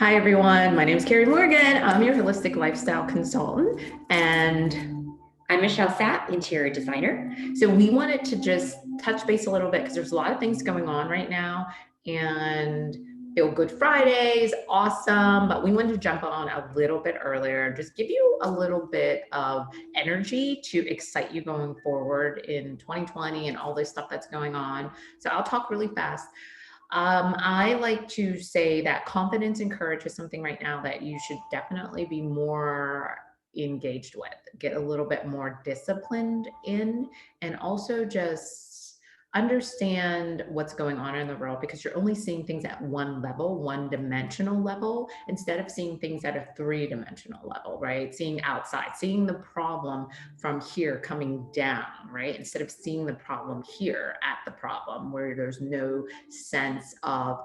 Hi, everyone. My name is Carrie Morgan. I'm your holistic lifestyle consultant. And I'm Michelle Sapp, interior designer. so we wanted to just touch base a little bit because there's a lot of things going on right now. And Feel Good Friday is awesome, but we wanted to jump on a little bit earlier, just give you a little bit of energy to excite you going forward in 2020 and all this stuff that's going on. So I'll talk really fast. I like to say that confidence and courage is something right now that you should definitely be more engaged with, get a little bit more disciplined in, and also just understand what's going on in the world because you're only seeing things at one level, one dimensional level, instead of seeing things at a three-dimensional level, right? Seeing outside, seeing the problem from here coming down, right? Instead of seeing the problem here at the problem where there's no sense of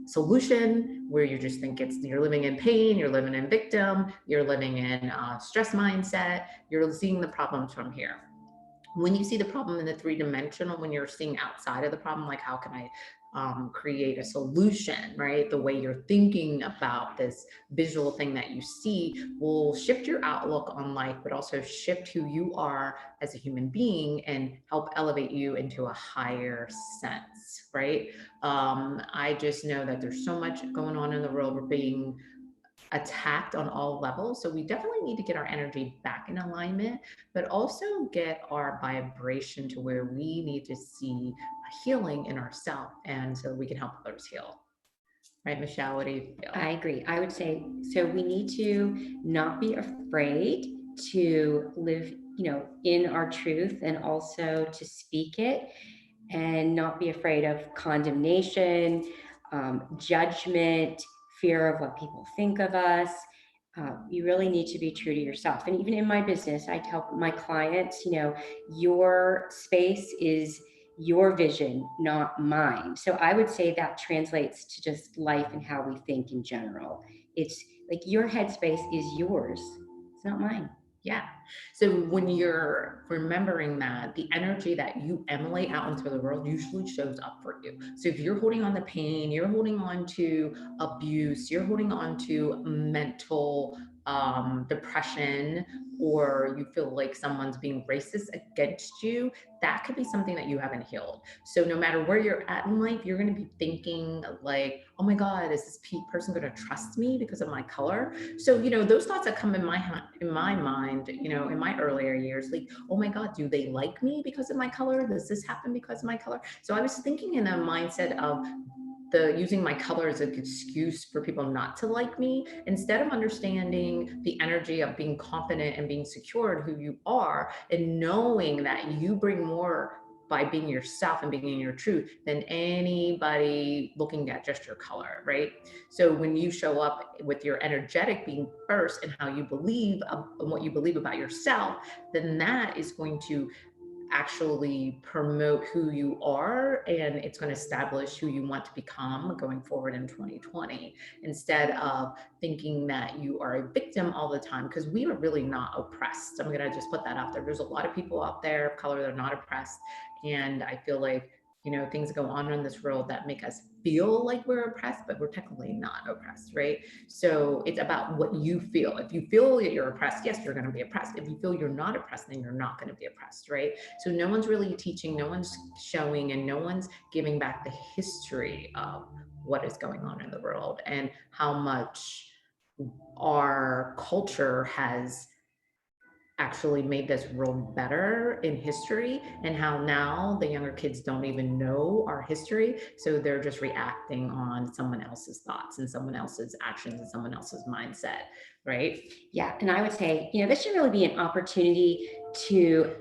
solution, where you just think you're living in pain, you're living in victim, you're living in stress mindset, you're seeing the problems from here. When you see the problem in the three-dimensional, when you're seeing outside of the problem, like how can I create a solution, right? The way you're thinking about this visual thing that you see will shift your outlook on life, but also shift who you are as a human being and help elevate you into a higher sense, right? I just know that there's so much going on in the world. We're being attacked on all levels. So we definitely need to get our energy back in alignment, but also get our vibration to where we need to see a healing in ourselves and so we can help others heal. Right, Michelle, what do you feel? I agree. I would say so. We need to not be afraid to live, in our truth and also to speak it, and not be afraid of condemnation, judgment, fear of what people think of us. You really need to be true to yourself. And even in my business, I tell my clients, your space is your vision, not mine. So I would say that translates to just life and how we think in general. It's like your headspace is yours, it's not mine. Yeah. So when you're remembering that, the energy that you emulate out into the world usually shows up for you. So if you're holding on to pain, you're holding on to abuse, you're holding on to mental depression, or you feel like someone's being racist against you, that could be something that you haven't healed. So no matter where you're at in life, you're going to be thinking like, oh my God, is this person going to trust me because of my color? So those thoughts that come in my mind, in my earlier years, like, oh my God, do they like me because of my color? Does this happen because of my color? So I was thinking in a mindset of the using my color as an excuse for people not to like me, instead of understanding the energy of being confident and being secure in who you are and knowing that you bring more by being yourself and being in your truth than anybody looking at just your color, right? So when you show up with your energetic being first and how you believe and what you believe about yourself, then that is going to actually promote who you are, and it's going to establish who you want to become going forward in 2020, instead of thinking that you are a victim all the time, because we are really not oppressed. I'm going to just put that out there. There's a lot of people out there of color that are not oppressed, and I feel like things go on in this world that make us feel like we're oppressed, but we're technically not oppressed, right? So it's about what you feel. If you feel that you're oppressed, yes, you're going to be oppressed. If you feel you're not oppressed, then you're not going to be oppressed, right? So no one's really teaching, no one's showing, and no one's giving back the history of what is going on in the world and how much our culture has actually made this world better in history, and how now the younger kids don't even know our history, so they're just reacting on someone else's thoughts and someone else's actions and someone else's mindset, right? Yeah. And I would say, this should really be an opportunity to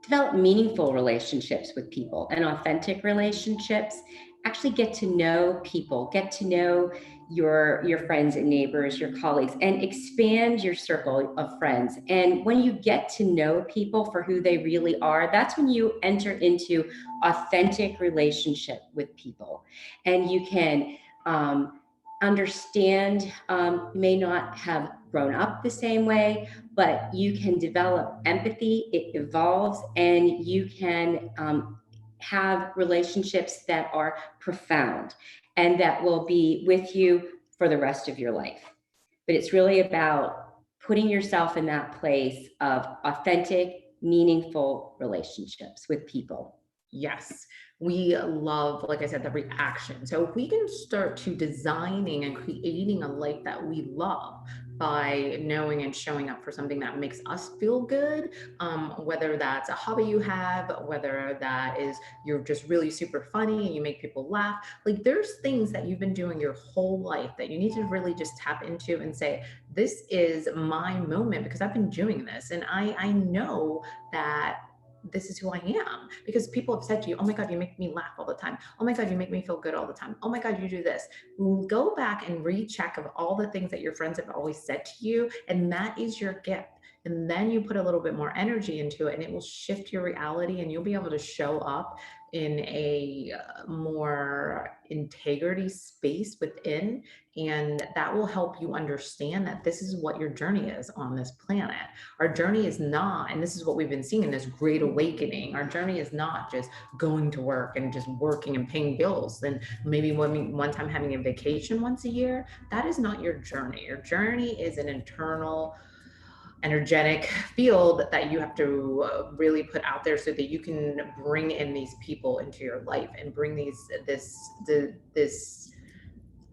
develop meaningful relationships with people and authentic relationships. Actually get to know people, get to know your friends and neighbors, your colleagues, and expand your circle of friends. And when you get to know people for who they really are, that's when you enter into authentic relationship with people. And you can understand, you may not have grown up the same way, but you can develop empathy, it evolves, and you can have relationships that are profound and that will be with you for the rest of your life. But it's really about putting yourself in that place of authentic, meaningful relationships with people. Yes, we love, like I said, the reaction. So if we can start to designing and creating a life that we love by knowing and showing up for something that makes us feel good, whether that's a hobby you have, whether that is you're just really super funny and you make people laugh, like there's things that you've been doing your whole life that you need to really just tap into and say, this is my moment because I've been doing this. And I know that this is who I am because people have said to you, oh my God, you make me laugh all the time. Oh my God, you make me feel good all the time. Oh my God, you do this. Go back and recheck of all the things that your friends have always said to you. And that is your gift. And then you put a little bit more energy into it and it will shift your reality and you'll be able to show up in a more integrity space within. And that will help you understand that this is what your journey is on this planet. Our journey is not, and this is what we've been seeing in this great awakening, our journey is not just going to work and just working and paying bills. And maybe one time having a vacation once a year, that is not your journey. Your journey is an internal energetic field that you have to really put out there so that you can bring in these people into your life and bring this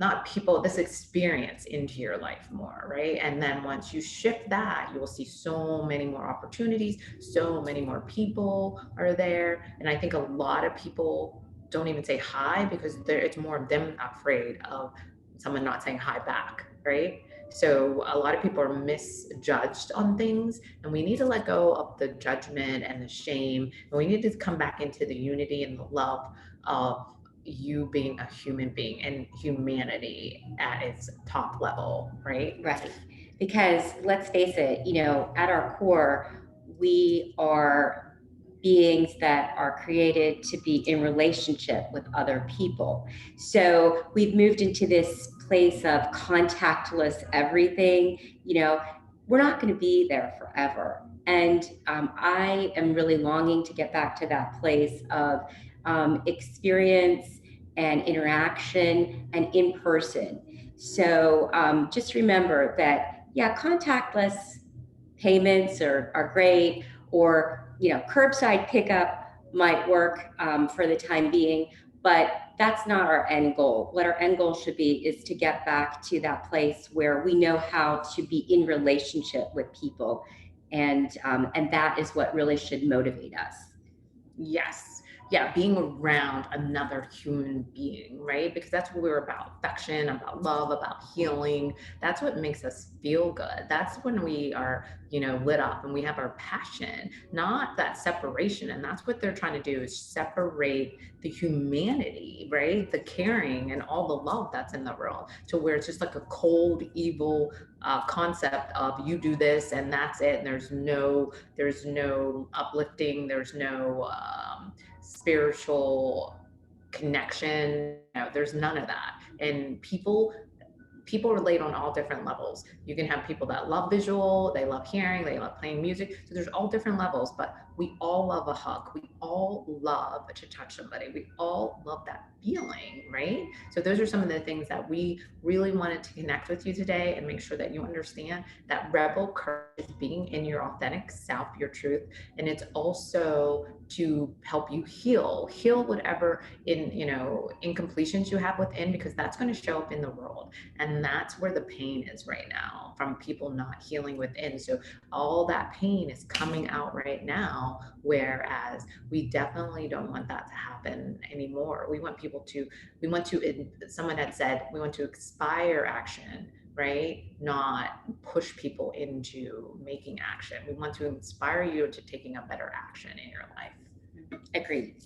not people, this experience into your life more, right? And then once you shift that, you will see so many more opportunities, so many more people are there. And I think a lot of people don't even say hi because it's more of them afraid of someone not saying hi back, right? So a lot of people are misjudged on things, and we need to let go of the judgment and the shame, and we need to come back into the unity and the love of you being a human being and humanity at its top level, right? Right. Because let's face it, at our core, we are beings that are created to be in relationship with other people. So we've moved into this place of contactless everything. We're not going to be there forever. And I am really longing to get back to that place of experience and interaction and in person. So just remember that, yeah, contactless payments are great, or curbside pickup might work for the time being, but that's not our end goal. What our end goal should be is to get back to that place where we know how to be in relationship with people, and that is what really should motivate us. Yes. Yeah, being around another human being, right? Because that's what we're about, affection, about love, about healing. That's what makes us feel good. That's when we are, lit up and we have our passion, not that separation. And that's what they're trying to do is separate the humanity, right? The caring and all the love that's in the world to where it's just like a cold, evil concept of you do this and that's it. And there's no uplifting. There's no spiritual connection. No, there's none of that. And people relate on all different levels. You can have people that love visual, they love hearing, they love playing music. So there's all different levels, but we all love a hug. We all love to touch somebody. We all love that feeling, right? So those are some of the things that we really wanted to connect with you today and make sure that you understand that rebel courage is being in your authentic self, your truth. And it's also to help you heal whatever incompletions you have within, because that's going to show up in the world. And that's where the pain is right now from people not healing within. So all that pain is coming out right now, whereas we definitely don't want that to happen anymore. Someone had said, we want to inspire action, right? Not push people into making action. We want to inspire you to taking a better action in your life. Agreed.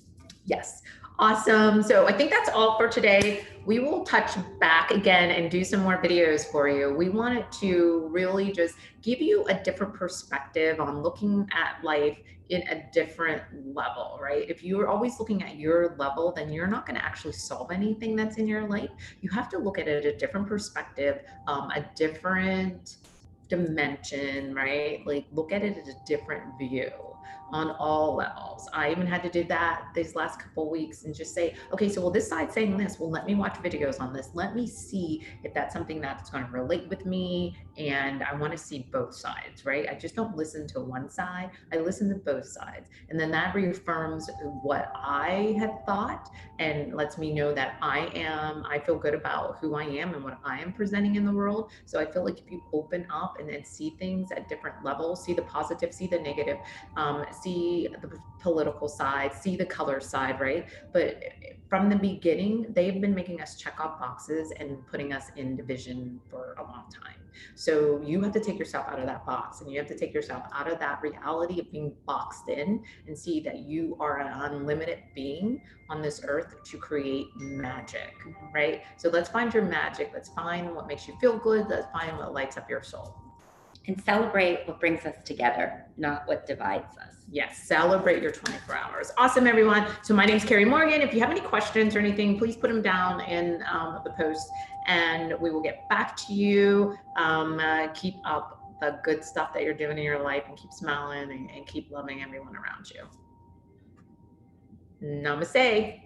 Yes. Awesome. So I think that's all for today. We will touch back again and do some more videos for you. We wanted to really just give you a different perspective on looking at life in a different level, right? If you're always looking at your level, then you're not going to actually solve anything that's in your life. You have to look at it at a different perspective, a different dimension, right? Like look at it at a different view. on all levels. I even had to do that these last couple of weeks and just say, okay, so well, this side's saying this. Well, let me watch videos on this. Let me see if that's something that's going to relate with me. And I want to see both sides, right? I just don't listen to one side. I listen to both sides. And then that reaffirms what I had thought and lets me know that I feel good about who I am and what I am presenting in the world. So I feel like if you open up and then see things at different levels, see the positive, see the negative, see the political side, see the color side, right? But from the beginning, they've been making us check off boxes and putting us in division for a long time. So you have to take yourself out of that box and you have to take yourself out of that reality of being boxed in and see that you are an unlimited being on this earth to create magic, right? So let's find your magic. Let's find what makes you feel good. Let's find what lights up your soul. And celebrate what brings us together, not what divides us. Yes, celebrate your 24 hours. Awesome, everyone. So my name is Carrie Morgan. If you have any questions or anything, please put them down in the post and we will get back to you. Keep up the good stuff that you're doing in your life and keep smiling and keep loving everyone around you. Namaste.